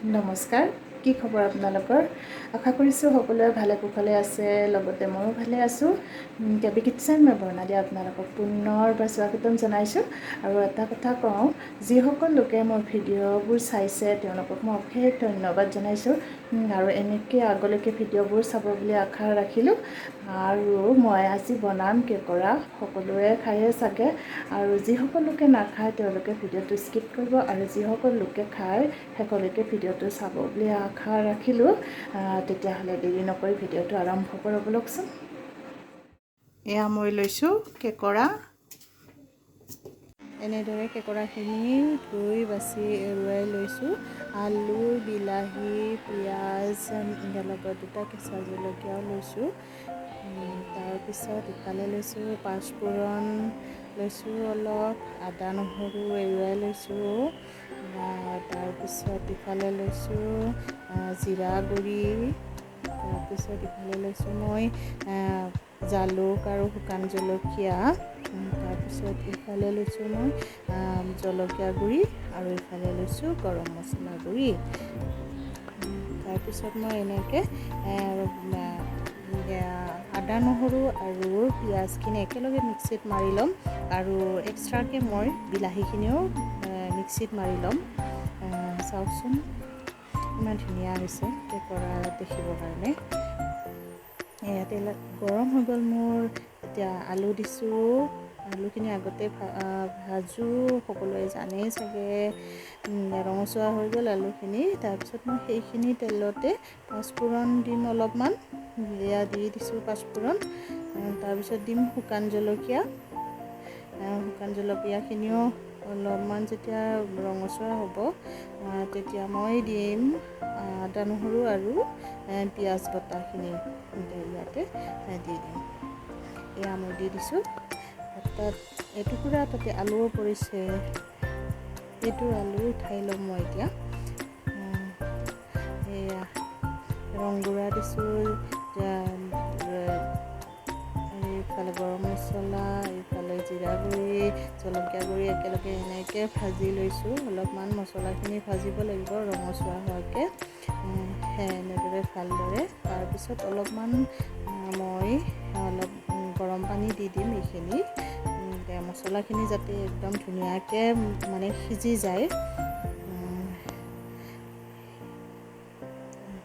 নমস্কাৰ, কি খবৰ আপোনালোকৰ? আশা কৰিছোঁ সকলোৱে ভালে কুশলে আছে, লগতে ময়ো ভালে আছোঁ। কেবি কিটচেন মই বৰ্ণালী আপোনালোকক পুনৰবাৰ স্বাগতম জনাইছোঁ। আৰু এটা কথা কওঁ, যিসকল লোকে মোৰ ভিডিঅ'বোৰ চাইছে তেওঁলোকক মই অশেষ ধন্যবাদ জনাইছোঁ। আৰু এনেকৈ আগলৈকে ভিডিঅ'বোৰ চাব বুলি আশা ৰাখিলোঁ। আৰু মই আজি বনাম কেকৰা, সকলোৱে খায়ে চাগে। আৰু যিসকল লোকে নাখায় তেওঁলোকে ভিডিঅ'টো স্কিপ কৰিব, আৰু যিসকল লোকে খায় শেষলৈকে ভিডিঅ'টো চাব বুলি আশা ৰাখিলোঁ। তেতিয়াহ'লে দেৰি নকৰি ভিডিঅ'টো আৰম্ভ কৰোঁ ব'লকচোন। এয়া মই লৈছোঁ কেকৰা। এনেদৰে কেকৰাখিনি ধুই বাছি এৰুৱাই লৈছোঁ। আলু, বিলাহী, পিঁয়াজ, লগত দুটা কেঁচা জলকীয়াও লৈছোঁ। তাৰপিছত ইফালে লৈছোঁ পাঁচফোৰণ লৈছোঁ, অলপ আদা নহৰু এৰুৱাই লৈছোঁ। তাৰপিছত ইফালে লৈছোঁ জিৰা গুড়ি। তাৰপিছত ইফালে লৈছোঁ মই জালুক আৰু শুকান জলকীয়া। তাৰপিছত ইফালে লৈছোঁ মই জলকীয়া গুড়ি, আৰু ইফালে লৈছোঁ গৰম মছলা গুড়ি। তাৰপিছত মই এনেকৈ আদা নহৰু আৰু পিঁয়াজখিনি একেলগে মিক্সিত মাৰি ল'ম, আৰু এক্সট্ৰাকৈ মই বিলাহীখিনিও মিক্সিত মাৰি ল'ম। চাওকচোন ইমান ধুনীয়া হৈছে কেকৰা দেখিবৰ কাৰণে। তেল গৰম হৈ গ'ল মোৰ। এতিয়া আলু দিছোঁ। আলুখিনি আগতে ভাজোঁ, সকলোৱে জানেই চাগে। ৰঙচুৱা হৈ গ'ল আলুখিনি। তাৰপিছত মই সেইখিনি তেলতে পাঁচফোৰণ দিম অলপমান। দি দিছোঁ পাঁচফোৰণ। তাৰপিছত দিম শুকান জলকীয়া। শুকান জলকীয়াখিনিও অলপমান যেতিয়া ৰঙচুৱা হ'ব, তেতিয়া মই দিম আদা নহৰু আৰু পিঁয়াজ বটাখিনি ইয়াতে দি দিম। এয়া মই দি দিছোঁ। তাত এটুকুৰা তাতে আলুও পৰিছে। এইটো আলু উঠাই ল'ম মই এতিয়া। এয়া ৰং গুড়া দিছোঁ, এইফালে গৰম মছলা, এইফালে জিৰা গুড়ি, জলকীয়া গুড়ি একেলগে এনেকৈ ভাজি লৈছোঁ। অলপমান মছলাখিনি ভাজিব লাগিব ৰঙচুৱা হোৱাকৈ, এনেদৰে ভালদৰে। তাৰপিছত অলপমান মই গৰম পানী দি দিম এইখিনি, মছলাখিনি যাতে একদম ধুনীয়াকৈ মানে সিজি যায়।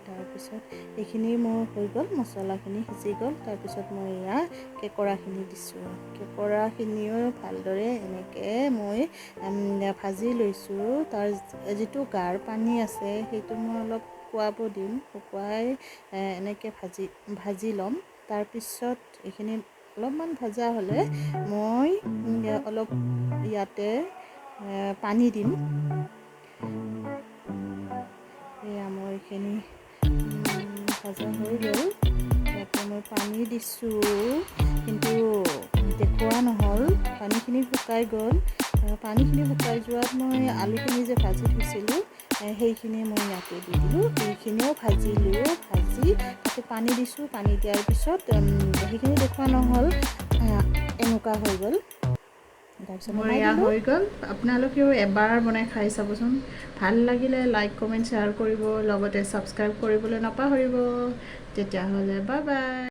তাৰপিছত এইখিনি মোৰ হৈ গ'ল, মছলাখিনি সিজি গ'ল। তাৰপিছত মই এয়া কেকৰাখিনি দিছোঁ। কেকৰাখিনিও ভালদৰে এনেকৈ মই ভাজি লৈছোঁ। তাৰ যিটো গাৰ পানী আছে সেইটো মই অলপ শুকাব দিম। শুকুৱাই এনেকৈ ভাজি ল'ম। তাৰপিছত এইখিনি অলপমান ভজা হ'লে মই অলপ ইয়াতে পানী দিম। এয়া মই এইখিনি ভজা হৈ গ'ল। ইয়াতে মই পানী দিছোঁ, কিন্তু দেখুওৱা নহ'ল। পানীখিনি শুকাই গ'ল। পানীখিনি শুকাই যোৱাত মই আলুখিনি যে ভাজি থৈছিলোঁ সেইখিনি মই ইয়াতে দি দিলোঁ। এইখিনিও ভাজিলোঁ। ভাজি তাতে পানী দিছোঁ। পানী দিয়াৰ পিছত সেইখিনি দেখুওৱা নহ'ল, এনেকুৱা হৈ গ'ল। তাৰপিছত মোৰ এয়া হৈ গ'ল। আপোনালোকেও এবাৰ বনাই খাই চাবচোন। ভাল লাগিলে লাইক, কমেণ্ট, শ্বেয়াৰ কৰিব, লগতে ছাবস্ক্ৰাইব কৰিবলৈ নাপাহৰিব। তেতিয়াহ'লে বাই বাই।